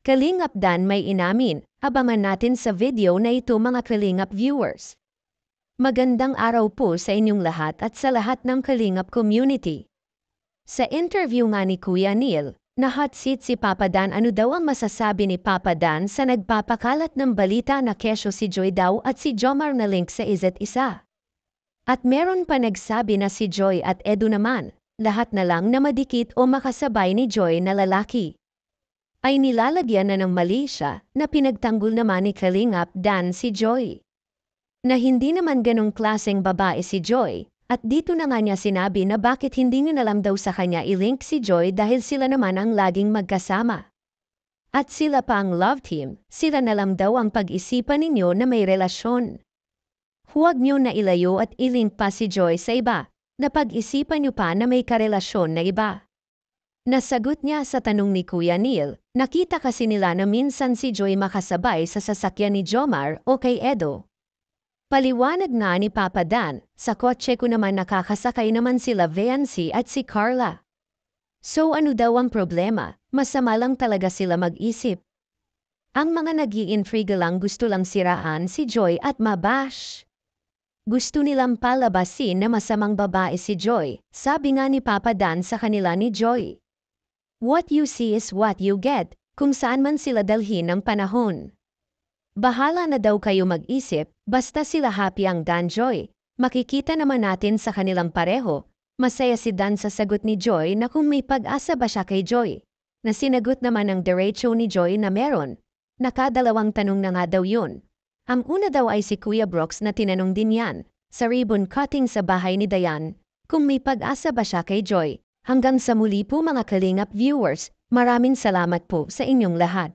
Kalingap Dan may inamin, abangan natin sa video na ito mga Kalingap viewers. Magandang araw po sa inyong lahat at sa lahat ng Kalingap community. Sa interview nga ni Kuya Neil, na hot seat si Papa Dan. Ano daw ang masasabi ni Papa Dan sa nagpapakalat ng balita na kesyo si Joy daw at si Jomar na link sa isa't isa? At meron pa nagsabi na si Joy at Edu naman, lahat na lang na madikit o makasabay ni Joy na lalaki ay nilalagyan na ng mali siya na pinagtanggol naman ni Kalingap Dan si Joy. Na hindi naman ganong klaseng babae si Joy, at dito na nga niya sinabi na bakit hindi niyo nalang daw sa kanya i-link si Joy dahil sila naman ang laging magkasama. At sila pa ang love team, sila na lang daw ang pag-isipan ninyo na may relasyon. Huwag niyo na ilayo at i-link pa si Joy sa iba, na pag-isipan niyo pa na may karelasyon na iba. Nasagot niya sa tanong ni Kuya Neil, nakita kasi nila na minsan si Joy makasabay sa sasakyan ni Jomar o kay Edo. Paliwanag nga ni Papa Dan, sa kotse ko naman nakakasakay naman sila Viancy at si Carla. So ano daw ang problema, masama lang talaga sila mag-isip. Ang mga nag-i-intriga lang gusto lang siraan si Joy at mabash. Gusto nilang palabasin na masamang babae si Joy, sabi nga ni Papa Dan sa kanila ni Joy. What you see is what you get, kung saan man sila dalhin ng panahon. Bahala na daw kayo mag-isip, basta sila happy ang Dan Joy. Makikita naman natin sa kanilang pareho. Masaya si Dan sa sagot ni Joy na kung may pag-asa ba siya kay Joy. Na sinagot naman ng derecho ni Joy na meron. Nakadalawang tanong na nga daw yun. Ang una daw ay si Kuya Brooks na tinanong din yan, sa ribbon cutting sa bahay ni Dayan, kung may pag-asa ba siya kay Joy. Hanggang sa muli po mga Kalingap viewers, maraming salamat po sa inyong lahat.